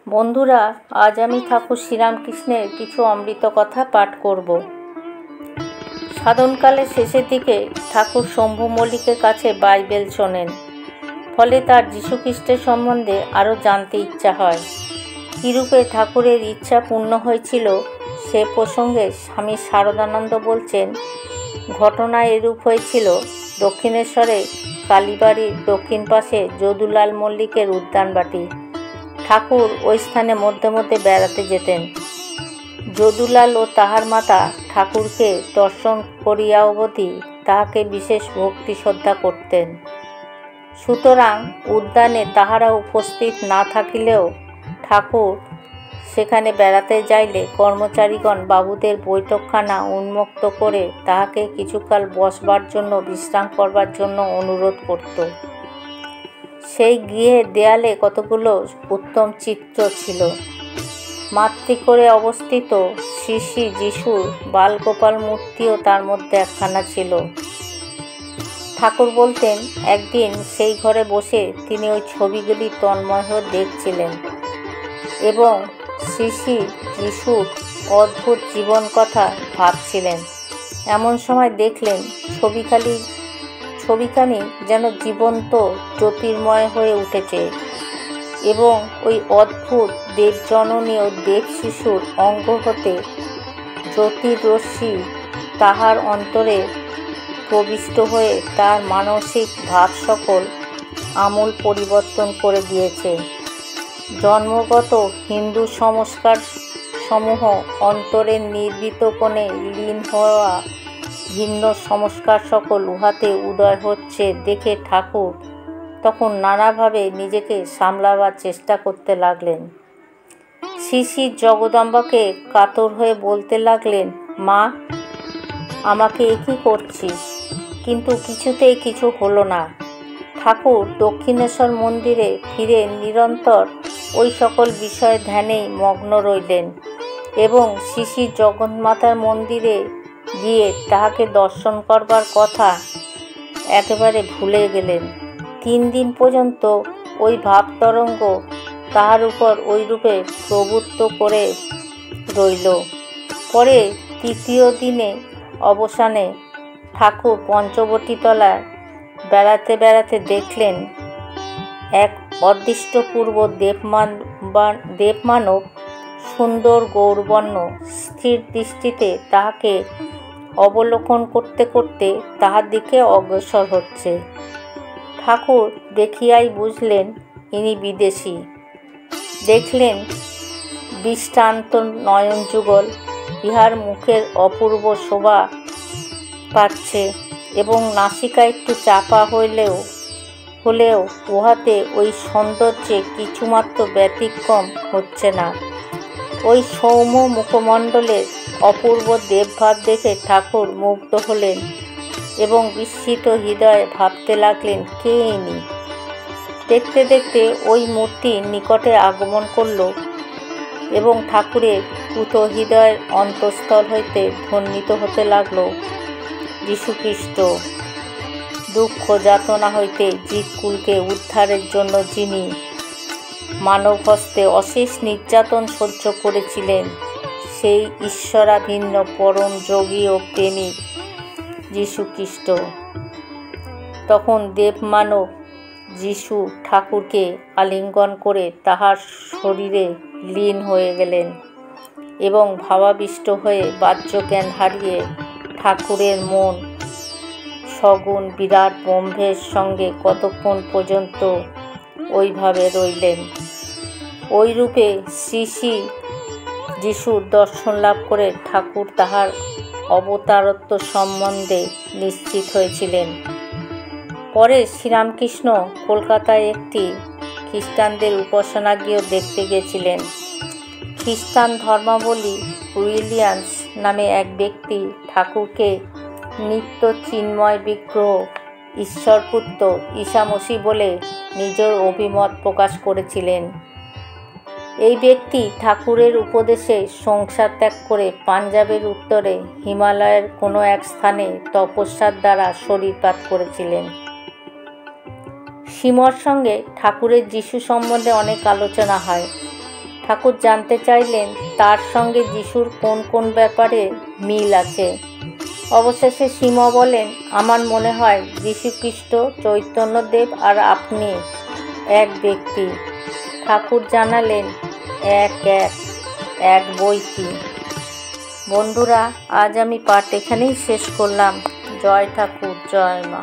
বন্ধুরা, আজ আমি ঠাকুর শ্রীরামকৃষ্ণের কিছু অমৃত কথা পাঠ করব। সাধনকালের শেষের দিকে ঠাকুর শম্ভু মল্লিকের কাছে বাইবেল শোনেন। ফলে তার যীশুখ্রিস্টের সম্বন্ধে আরও জানতে ইচ্ছা হয়। কীরূপে ঠাকুরের ইচ্ছা পূর্ণ হয়েছিল সে প্রসঙ্গে স্বামী শারদানন্দ বলছেন, ঘটনা এরূপ হয়েছিল। দক্ষিণেশ্বরে কালীবাড়ির দক্ষিণ পাশে যদুলাল মল্লিকের উদ্যানবাটি। ঠাকুর ওই স্থানে মধ্যে মধ্যে বেড়াতে যেতেন। যদুলাল ও তাহার মাতা ঠাকুরকে দর্শন করিয়া অবধি তাহাকে বিশেষ ভক্তি শ্রদ্ধা করতেন। সুতরাং উদ্যানে তাহারা উপস্থিত না থাকিলেও ঠাকুর সেখানে বেড়াতে যাইলে কর্মচারীগণ বাবুদের বৈঠকখানা উন্মুক্ত করে তাহাকে কিছুকাল বসবার জন্য বিশ্রাম করবার জন্য অনুরোধ করত। সেই গৃহের দেয়ালে কতগুলো উত্তম চিত্র ছিল। মাতৃকোলে অবস্থিত শ্রী শ্রী যিশুর বালগোপাল মূর্তিও তার মধ্যে একখানা ছিল। ঠাকুর বলতেন, একদিন সেই ঘরে বসে তিনি ওই ছবিগুলি তন্ময় হয়ে দেখছিলেন এবং শ্রী শ্রী যিশুর অদ্ভুত জীবন কথা ভাবছিলেন। এমন সময় দেখলেন ছবিখানি যেন জীবন্ত জ্যোতির্ময় হয়ে উঠেছে এবং ওই অদ্ভুত দেবজননী ও দেব শিশুর অঙ্গ হতে জ্যোতির্রশ্মি তাহার অন্তরে প্রবিষ্ট হয়ে তার মানসিক ভাব সকল আমূল পরিবর্তন করে দিয়েছে। জন্মগত হিন্দু সংস্কার সমূহ অন্তরের নির্ভীত কোণে লীন হওয়া ভিন্ন সংস্কার সকল উহাতে উদয় হচ্ছে দেখে ঠাকুর তখন নানাভাবে নিজেকে সামলাবার চেষ্টা করতে লাগলেন। শ্রী শ্রী জগদম্বাকে কাতর হয়ে বলতে লাগলেন, মা, আমাকে একই করছিস। কিন্তু কিছুতেই কিছু হলো না। ঠাকুর দক্ষিণেশ্বর মন্দিরে ফিরে নিরন্তর ওই সকল বিষয় ধ্যানেই মগ্ন রইলেন এবং শ্রী শ্রী জগন্মাতার মন্দিরে গিয়ে তাহাকে দর্শন করবার কথা একেবারে ভুলে গেলেন। 3 দিন পর্যন্ত ওই ভাবতরঙ্গ তাহার উপর ওইরূপে প্রভুত্ব করে রইল। পরে 3য় দিনে অবসানে ঠাকুর পঞ্চবটীতলায় বেড়াতে বেড়াতে দেখলেন এক অদৃষ্টপূর্ব দেবমানব সুন্দর গৌরবর্ণ স্থির দৃষ্টিতে তাহাকে অবলোকন করতে করতে তাহার দিকে অগ্রসর হচ্ছে। ঠাকুর দেখিয়াই বুঝলেন ইনি বিদেশী। দেখলেন দৃষ্টান্ত নয়নযুগল, ইহার মুখের অপূর্ব শোভা পাচ্ছে এবং নাসিকা একটু চাপা হলেও উহাতে ওই সৌন্দর্যে কিছুমাত্র ব্যতিক্রম হচ্ছে না। ওই সৌম্য মুখমণ্ডলের অপূর্ব দেবভাব দেখে ঠাকুর মুগ্ধ হলেন এবং বিস্মিত হৃদয়ে ভাবতে লাগলেন, কে ইনি? দেখতে দেখতে ওই মূর্তি নিকটে আগমন করল এবং ঠাকুরের পুত হৃদয়ের অন্তঃস্থল হইতে ধ্বনিত হতে লাগল, যীশুখ্রিস্ট, দুঃখ যাতনা হইতে জীবকুলকে উদ্ধারের জন্য যিনি মানব হস্তে অশেষ নির্যাতন সহ্য করেছিলেন, সেই ঈশ্বরাভিন্ন পরম যোগী ও প্রেমিক যীশুখ্রিস্ট। তখন দেবমানব যীশু ঠাকুরকে আলিঙ্গন করে তাহার শরীরে লীন হয়ে গেলেন এবং ভাবাবিষ্ট হয়ে বাহ্যজ্ঞান হারিয়ে ঠাকুরের মন সগুণ বিরাট ব্রহ্মের সঙ্গে কতক্ষণ পর্যন্ত ওইভাবে রইলেন। ওইরূপে শ্রী শ্রী যিশুর দর্শন লাভ করে ঠাকুর তাহার অবতারত্ব সম্বন্ধে নিশ্চিত হয়েছিলেন। পরে শ্রীরামকৃষ্ণ কলকাতায় একটি খ্রিস্টানদের উপাসনাগৃহ দেখতে গিয়েছিলেন। খ্রিস্টান ধর্মাবলম্বী উইলিয়ামস নামে এক ব্যক্তি ঠাকুরকে নিত্য চিন্ময় বিগ্রহ ঈশ্বরপুত্র ঈসা মসীহ বলে নিজের অভিমত প্রকাশ করেছিলেন। এই ব্যক্তি ঠাকুরের উপদেশে সংসার ত্যাগ করে পাঞ্জাবের উত্তরে হিমালয়ের কোনো এক স্থানে তপস্যার দ্বারা শরীরপাত করেছিলেন। সিমর সঙ্গে ঠাকুরের যীশু সম্বন্ধে অনেক আলোচনা হয়। ঠাকুর জানতে চাইলেন তার সঙ্গে যিশুর কোন কোন ব্যাপারে মিল আছে। অবশেষে সীমা বলেন, আমার মনে হয় যীশুখ্রিস্ট, চৈতন্যদেব আর আপনি এক ব্যক্তি। ঠাকুর জানালেন, এক এক এক বই কি। বন্ধুরা, আজ আমি পাঠ এখানেই শেষ করলাম। জয় ঠাকুর, জয় মা।